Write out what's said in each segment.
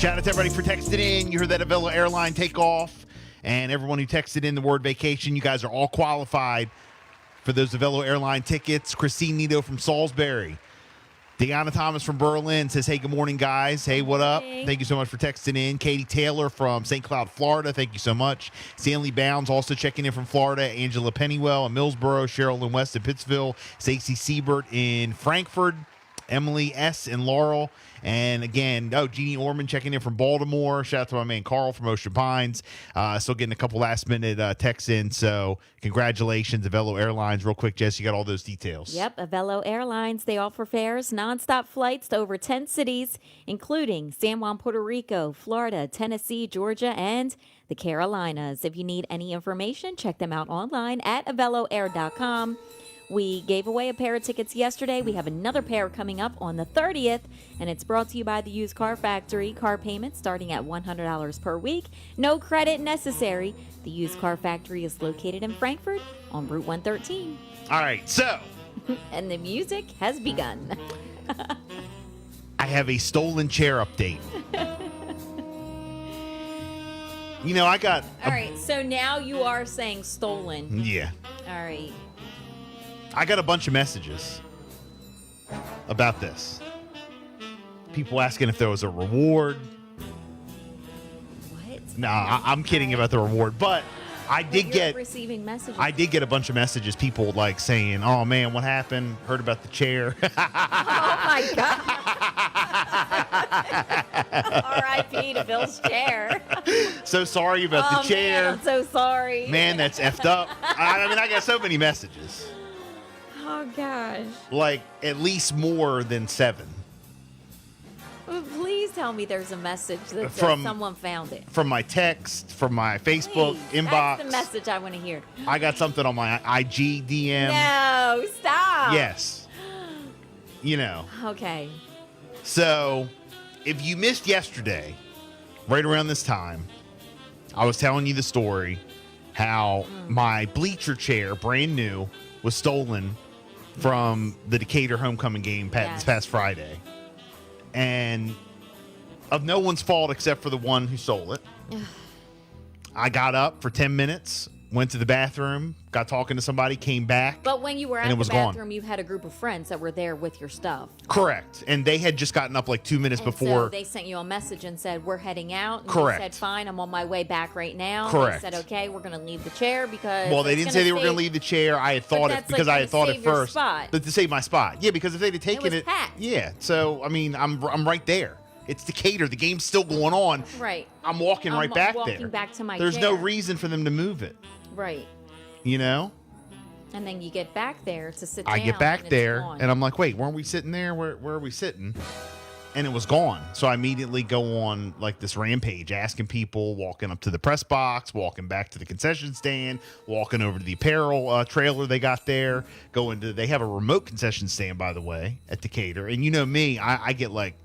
Shout out to everybody for texting in. You heard that Avelo airline takeoff. And everyone who texted in the word vacation, you guys are all qualified for those Avelo airline tickets. Christine Nito from Salisbury. Deanna Thomas from Berlin says, hey, good morning, guys. Hey, what up? Thank you so much for texting in. Katie Taylor from St. Cloud, Florida. Thank you so much. Stanley Bounds also checking in from Florida. Angela Pennywell in Millsboro. Cheryl Lynn West in Pittsville. Stacey Siebert in Frankfurt. Emily S. in Laurel. And again, Jeannie Orman checking in from Baltimore. Shout out to my man Carl from Ocean Pines. Still getting a couple last-minute texts in. So congratulations, Avelo Airlines. Real quick, Jess, you got all those details. Yep, Avelo Airlines. They offer fares, nonstop flights to over 10 cities, including San Juan, Puerto Rico, Florida, Tennessee, Georgia, and the Carolinas. If you need any information, check them out online at AveloAir.com. We gave away a pair of tickets yesterday. We have another pair coming up on the 30th, and it's brought to you by the Used Car Factory. Car payments starting at $100 per week. No credit necessary. The Used Car Factory is located in Frankfurt on Route 113. All right, so. And the music has begun. I have a stolen chair update. You know, I got... All right, so now you are saying stolen. Yeah. All right. I got a bunch of messages about this. People asking if there was a reward. What? Nah, I'm kidding about the reward, but I did get receiving messages. I did get a bunch of messages. People like saying, "Oh man, what happened? Heard about the chair." Oh my God! R.I.P. to Bill's chair. So sorry about the chair. Man, I'm so sorry. Man, that's effed up. I mean, I got so many messages. Oh gosh. Like at least more than 7. Well, please tell me there's a message that says From- someone found it. From my text, from my Facebook Please, inbox. That's the message I want to hear. I got something on my IG DM. No, stop. Yes. You know. Okay. So, if you missed yesterday, right around this time, I was telling you the story how my bleacher chair, brand new, was stolen from the Decatur homecoming game this past Friday. And of no one's fault except for the one who stole it. I got up for 10 minutes, went to the bathroom, got talking to somebody, came back. But when you were and at it the was gone. bathroom, you had a group of friends that were there with your stuff. Correct. And they had just gotten up like 2 minutes And before. so they sent you a message and said, we're heading out. And Correct. you said, fine, I'm on my way back right now. Correct. They said, okay, we're going to leave the chair because... Well, they didn't say they were going to leave the chair. I had thought it because I had thought it first. Spot. But to save my spot. Yeah, because if they'd have taken was packed. Yeah. So, I mean, I'm right there. It's Decatur. The game's still going on. Right. I'm walking right back there. walking back to my There's chair. no reason for them to move it. Right. You know? And then you get back there to sit down. I get back and there, it's gone. and I'm like, wait, weren't we sitting there? Where are we sitting? And it was gone. So I immediately go on like this rampage, asking people, walking up to the press box, walking back to the concession stand, walking over to the apparel trailer they got there, they have a remote concession stand, by the way, at Decatur. And you know me, I get like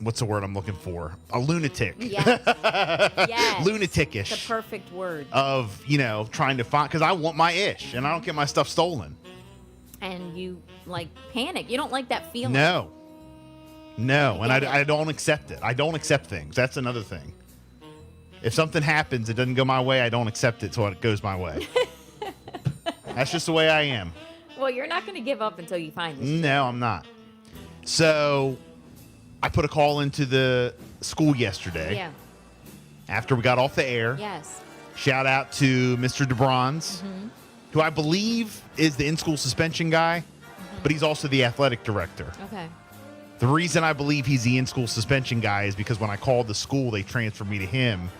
what's the word I'm looking for? A lunatic. Yes. Yes. Lunaticish. The perfect word. Of, trying to find, because I want my ish and I don't get my stuff stolen. And you like panic. You don't like that feeling. No. And Yeah. I don't accept it. I don't accept things. That's another thing. If something happens, it doesn't go my way, I don't accept it so it goes my way. That's just the way I am. Well, you're not going to give up until you find this. No, I'm not. So I put a call into the school yesterday Yeah. after we got off the air. Yes. Shout out to Mr. DeBronze, who I believe is the in-school suspension guy, but he's also the athletic director. Okay. The reason I believe he's the in-school suspension guy is because when I called the school, they transferred me to him,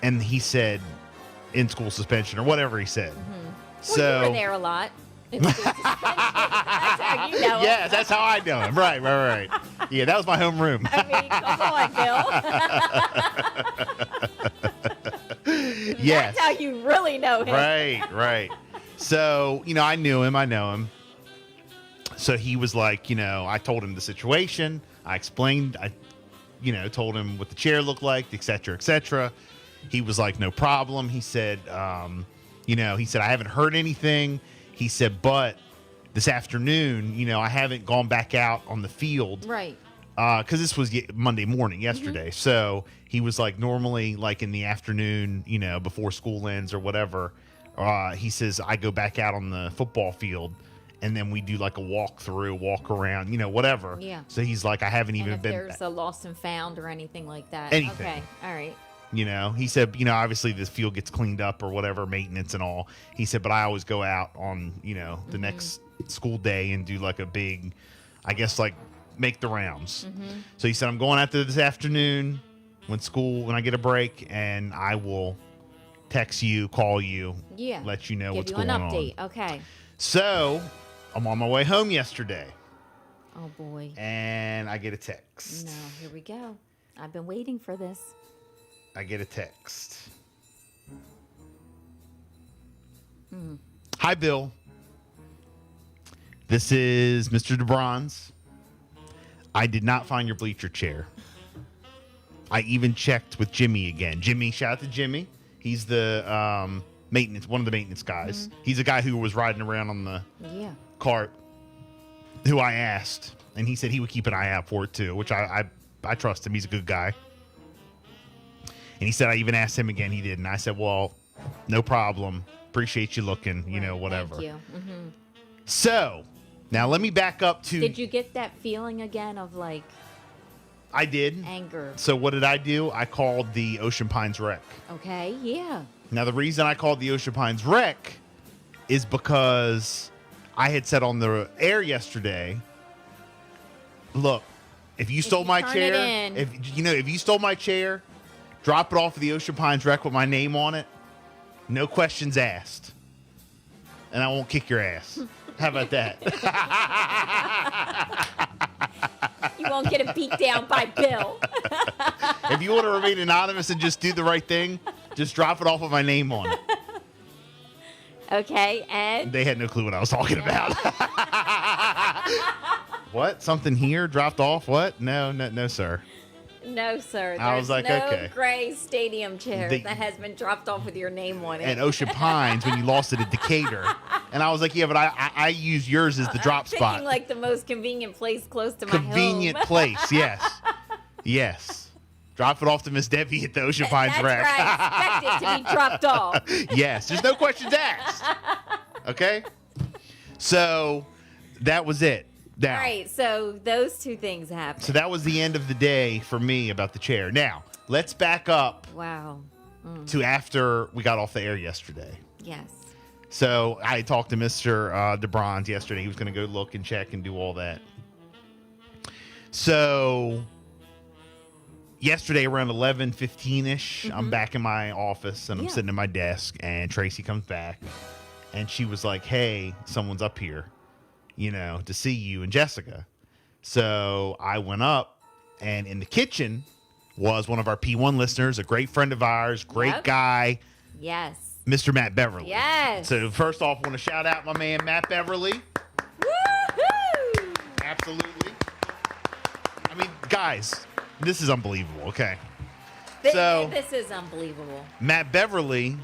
and he said in-school suspension or whatever he said. Well, you were there a lot. That's how you know him. Yeah, that's how I know him. Right. Yeah, that was my homeroom. I mean, come on, Bill. Yes. That's how you really know him. Right. So, I knew him. I know him. So he was like, I told him the situation. I explained, told him what the chair looked like, et cetera, et cetera. He was like, no problem. He said, I haven't heard anything. He said, but this afternoon, I haven't gone back out on the field. Right. because this was Monday morning yesterday. So he was like, normally like in the afternoon, before school ends or whatever, he says, I go back out on the football field and then we do like a walk around, whatever. Yeah. So he's like, I haven't And even if been. there's a lost and found or anything like that. Anything. Okay. All right. He said, obviously this field gets cleaned up or whatever, maintenance and all. He said, but I always go out on, the next school day and do like a big, I guess, like make the rounds. So he said, I'm going out there this afternoon when I get a break, and I will text you, call you, Yeah. let you know Give what's you going an on. update. Okay. So I'm on my way home yesterday, Oh, boy. and I get a text. No, here we go. I've been waiting for this. I get a text. Hi, Bill. This is Mr. DeBronze. I did not find your bleacher chair. I even checked with Jimmy again. Jimmy, shout out to Jimmy. He's the one of the maintenance guys. He's a guy who was riding around on the Yeah. cart, who I asked, and he said he would keep an eye out for it too, which I trust him. He's a good guy. And he said I even asked him again. He did, and I said, well, no problem. Appreciate you looking, whatever. Thank you. So now let me back up to. Did you get that feeling again of like I did. anger? So what did I do? I called the Ocean Pines Rec. Okay. Yeah. Now the reason I called the Ocean Pines Rec is because I had said on the air yesterday, look, if you stole my turn chair, it in- if you stole my chair, drop it off at the Ocean Pines Rec with my name on it. No questions asked. And I won't kick your ass. How about that? You won't get a beat down by Bill. If you want to remain anonymous and just do the right thing, just drop it off with my name on it. Okay. And They had no clue what I was talking about. What? Something here dropped off? What? No, sir. no, sir. I was There's like, no okay. gray stadium chair They- that has been dropped off with your name on it. At Ocean Pines when you lost it at Decatur. And I was like, yeah, but I use yours as the drop Thinking spot. like the most convenient place close to my Convenient home. place, yes. Yes. Drop it off to Miss Debbie at the Ocean Pines That's Rec. right. Expect it to be dropped off. Yes, there's no questions asked. Okay? So that was it. Now, All right. So those two things happened. so that was the end of the day for me about the chair. Now, let's back up Wow. to after we got off the air yesterday. Yes. So I talked to Mr. DeBronze yesterday. He was going to go look and check and do all that. So yesterday around 11:15ish, I'm back in my office and I'm Yeah. sitting at my desk, and Tracy comes back and she was like, hey, someone's up here, to see you and Jessica. So I went up, and in the kitchen was one of our P1 listeners, a great friend of ours, great Yep. guy, Yes. Mr. Matt Beverly. Yes. So first off, I want to shout out my man Matt Beverly. Woohoo! Absolutely. I mean, guys, this is unbelievable. Okay. This, So- this is unbelievable. Matt Beverly,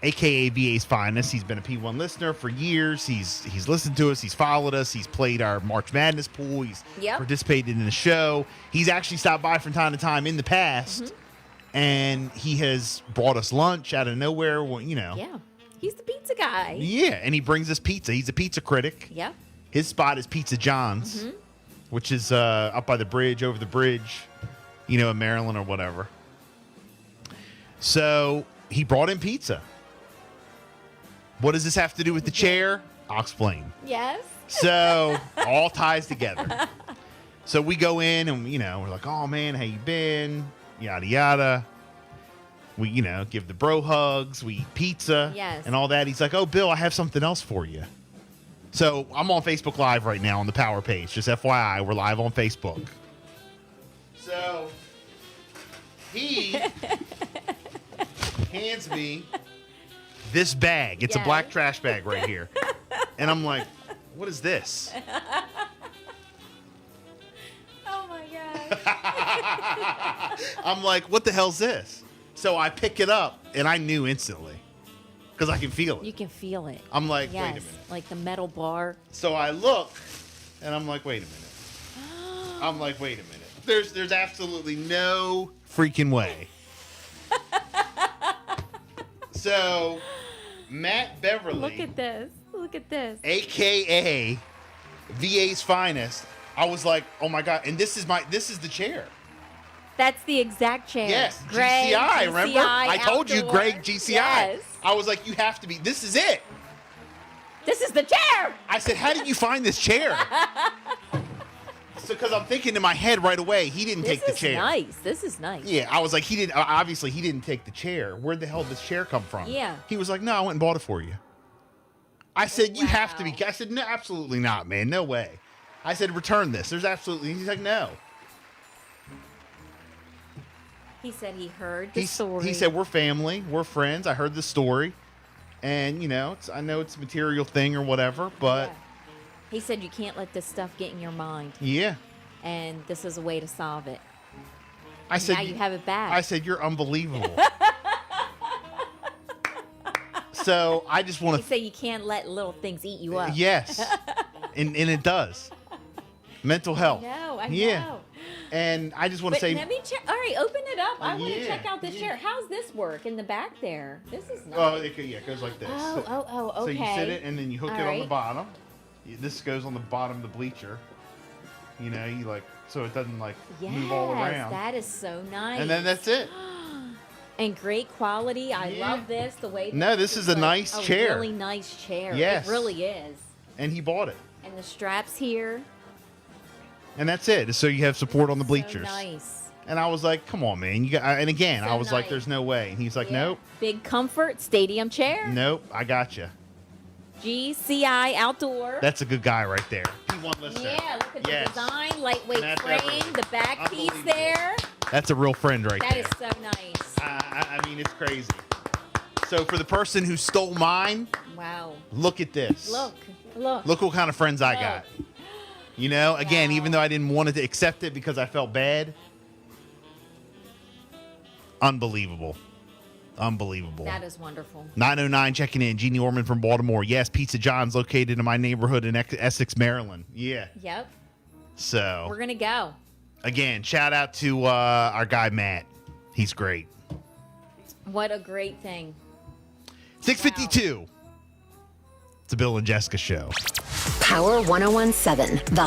aka VA's finest. He's been a P1 listener for years. He's listened to us. He's followed us. He's played our March Madness pool. He's Yep. participated in the show. He's actually stopped by from time to time in the past, and he has brought us lunch out of nowhere. Yeah. He's the pizza guy. Yeah, and he brings us pizza. He's a pizza critic. Yep. His spot is Pizza John's, which is up by the bridge, over the bridge, in Maryland or whatever. So he brought in pizza. What does this have to do with the chair? I'll explain. Yes. So all ties together. So we go in and, we're like, oh, man, how you been? Yada, yada. We, give the bro hugs. We eat pizza Yes. and all that. He's like, oh, Bill, I have something else for you. So I'm on Facebook Live right now on the Power page. Just FYI, we're live on Facebook. So he hands me this bag. It's a Yes. black trash bag right here. And I'm like, what is this? Oh my God. I'm like, what the hell's this? So I pick it up, and I knew instantly because I can feel it. You can feel it. I'm like, Yes. wait a minute. Like the metal bar. So I look, and I'm like, wait a minute. I'm like, wait a minute. There's absolutely no freaking way. So, Matt Beverly, Look at this. Look at this. aka VA's finest. I was like, oh my god! And this is the chair. That's the exact chair. Yes, Greg, GCI. Remember? I told you, Outdoor. Greg, GCI. Yes. I was like, you have to be. This is it. This is the chair. I said, how did you find this chair? So, because I'm thinking in my head right away, he didn't take the chair. This is nice. Yeah, I was like, he didn't. Obviously, he didn't take the chair. Where the hell did this chair come from? Yeah. He was like, no, I went and bought it for you. I said, you have to be. Wow. I said, no, absolutely not, man. No way. I said, return this. There's absolutely. He's like, no. He said he heard the story. He said, we're family. We're friends. I heard the story. And, I know it's a material thing or whatever, but Yeah. He said you can't let this stuff get in your mind, yeah. and this is a way to solve it. I said, Now you have it back. I said, you're unbelievable. So I just want He to. said you can't let little things eat you up. Yes. and it does. Mental health. I Yeah. know. And I just want But to say. let me check. All right, open it up. I want to Yeah. check out this chair. How's this work in the back there? This is nice. Oh, it goes like this. Oh, okay. So you sit it and then you hook All it on the right. bottom. This goes on the bottom of the bleacher. You so it doesn't move all Yes, around. that is so nice. And then that's it. And great quality. I Yeah. love this. The way. No, this is a nice chair. Really nice chair. Yes. It really is. And he bought it. And the straps here. And that's it. So you have support on the bleachers. So nice. And I was like, come on, man. And again, So I was like, nice. there's no way. And he's like, Yeah. nope. Big comfort stadium chair. Nope. I got you. GCI Outdoor. That's a good guy right there. P1 listener. Yeah, look at Yes. the design, lightweight Matt frame, Beverly. the back piece Unbelievable. there. That's a real friend right That there. is so nice. I mean, it's crazy. So for the person who stole mine, Wow. look at this. Look. Look what kind of friends I got. Again, Wow. even though I didn't want to accept it because I felt bad. Unbelievable. Unbelievable. That is wonderful. 909 checking in. Jeannie Orman from Baltimore. Yes, Pizza John's located in my neighborhood in Essex, Maryland. Yeah. Yep. So, We're going to go. again, shout out to our guy, Matt. He's great. What a great thing. 652. It's a Bill and Jessica show. Power 1017, the